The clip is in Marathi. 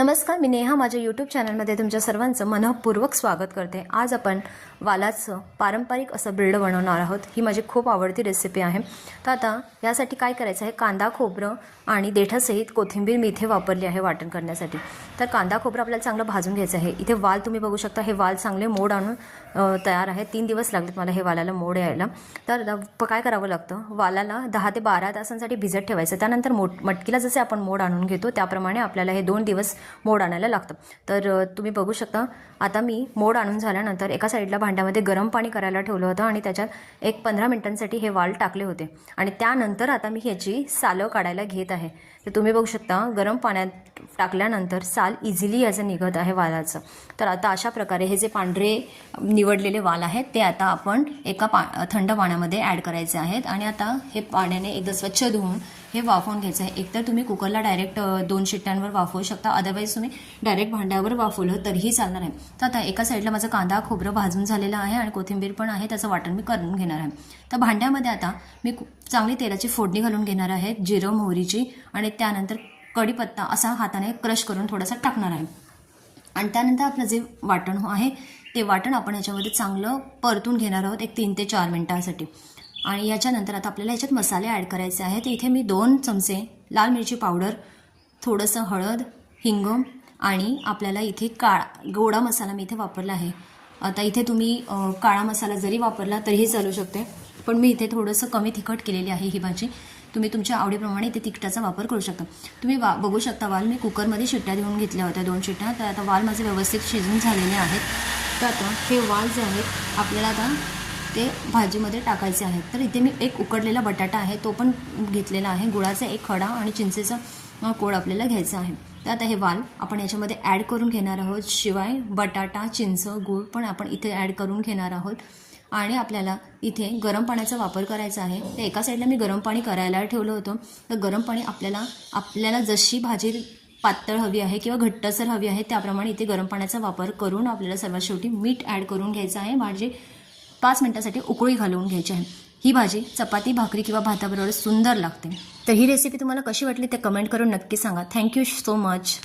नमस्कार, मी नेहा माझ्या यूट्यूब चॅनलमध्ये तुमच्या सर्वांचं मनःपूर्वक स्वागत करते। आज आपण वालाचं पारंपरिक असं ब्रेड बनवणार आहोत। ही माझी खूप आवडती रेसिपी आहे। तर आता यासाठी काय करायचं आहे, कांदा खोबरं आणि देठासहित कोथिंबीर मी इथे वापरली आहे वाटण करण्यासाठी। तर कांदा खोबरं आपल्याला चांगलं भाजून घ्यायचं आहे। इथे वाल तुम्ही बघू शकता, हे वाल चांगले मोड आणून तयार आहे। 3 दिवस लागलेत मला हे वालाला मोड यायला। तर काय करावं लागतं, वालाला 10 ते 12 तासांसाठी भिजत ठेवायचं। त्यानंतर मटकीला जसे आपण मोड आणून घेतो त्याप्रमाणे आपल्याला हे 2 दिवस मोड आणायला लागतं। तर तुम्ही बघू शकता, आता मी मोड आणून झाल्यानंतर एका साईडला भांड्यामध्ये गरम पाणी करायला ठेवलं होतं आणि त्याच्यात एक 15 मिनिटांसाठी हे वाल टाकले होते आणि त्यानंतर आता मी ह्याची सालं काढायला घेत आहे। तर तुम्ही बघू शकता, गरम पाण्यात टाकल्यानंतर साल इझिली याचं निघत आहे वालाचं। तर आता अशा प्रकारे हे जे पांढरे निवडलेले वाल आहेत ते आता आपण एका थंड पाण्यामध्ये ॲड करायचे आहेत आणि आता हे पाण्याने एकदा स्वच्छ धुवून हे वाफवून घ्यायचं आहे। एकतर तुम्ही कुकरला डायरेक्ट 2 शिट्ट्यांवर वाफवू शकता, अदरवाईज तुम्ही डायरेक्ट भांड्यावर वाफवलं तरीही चालणार आहे। तर आता एका साईडला माझं कांदा खोबरं भाजून झालेलं आहे आणि कोथिंबीर पण आहे, त्याचं वाटण मी करून घेणार आहे। तर भांड्यामध्ये आता मी चांगली तेलाची फोडणी घालून घेणार आहे, जिरं मोहरीची, आणि त्यानंतर कढीपत्ता असा हाताने क्रश करून थोडासा टाकणार आहे। आणि त्यानंतर आपलं जे वाटण आहे ते वाटण आपण याच्यामध्ये चांगलं परतून घेणार आहोत 3 ते 4 मिनिटांसाठी। आणि याच्यानंतर आता आपल्याला याच्यात मसाले ॲड करायचे आहेत। इथे मी 2 चमचे लाल मिरची पावडर, थोडंसं हळद, हिंग आणि आपल्याला इथे गोडा मसाला मी इथे वापरला आहे। आता इथे तुम्ही काळा मसाला जरी वापरला तरीही चालू शकते, पण मी इथे थोडंसं कमी तिखट केलेली आहे ही भाजी। तुम्ही तुमच्या आवडीप्रमाणे इथे तिखटाचा वापर करू शकता। तुम्ही बघू शकता, वाल मी कुकरमध्ये शिट्ट्या देऊन घेतल्या होत्या 2 शिट्ट्या। तर आता वाल माझे व्यवस्थित शिजून झालेले आहेत। तर आता हे वाल जे आहेत आपल्याला आता ते भाजीमध्ये टाकायचे आहेत। तर इथे मी एक उकडलेला बटाटा आहे तो पण घेतलेला आहे, गुळाचा एक खडा आणि चिंचेचा कोळ आपल्याला घ्यायचा आहे। तर आता हे वाल आपण याच्यामध्ये ॲड करून घेणार आहोत। शिवाय बटाटा, चिंच, गूळ पण आपण इथे ॲड करून घेणार आहोत। आणि आपल्याला इथे गरम पाण्याचा वापर करायचा आहे। तर एका साईडला मी गरम पाणी करायला ठेवलं होतं। तर गरम पाणी आपल्याला जशी भाजी पातळ हवी आहे किंवा घट्टसर हवी आहे त्याप्रमाणे इथे गरम पाण्याचा वापर करून आपल्याला सर्वात शेवटी मीठ ॲड करून घ्यायचं आहे। भाजी 5 मिनिटांसाठी उकळी घालवून घ्यायची आहे। ही भाजी चपाती, भाकरी किंवा भाताबरोबर सुंदर लागते। तर ही रेसिपी तुम्हाला कशी वाटली ते कमेंट करून नक्की सांगा। Thank you so much.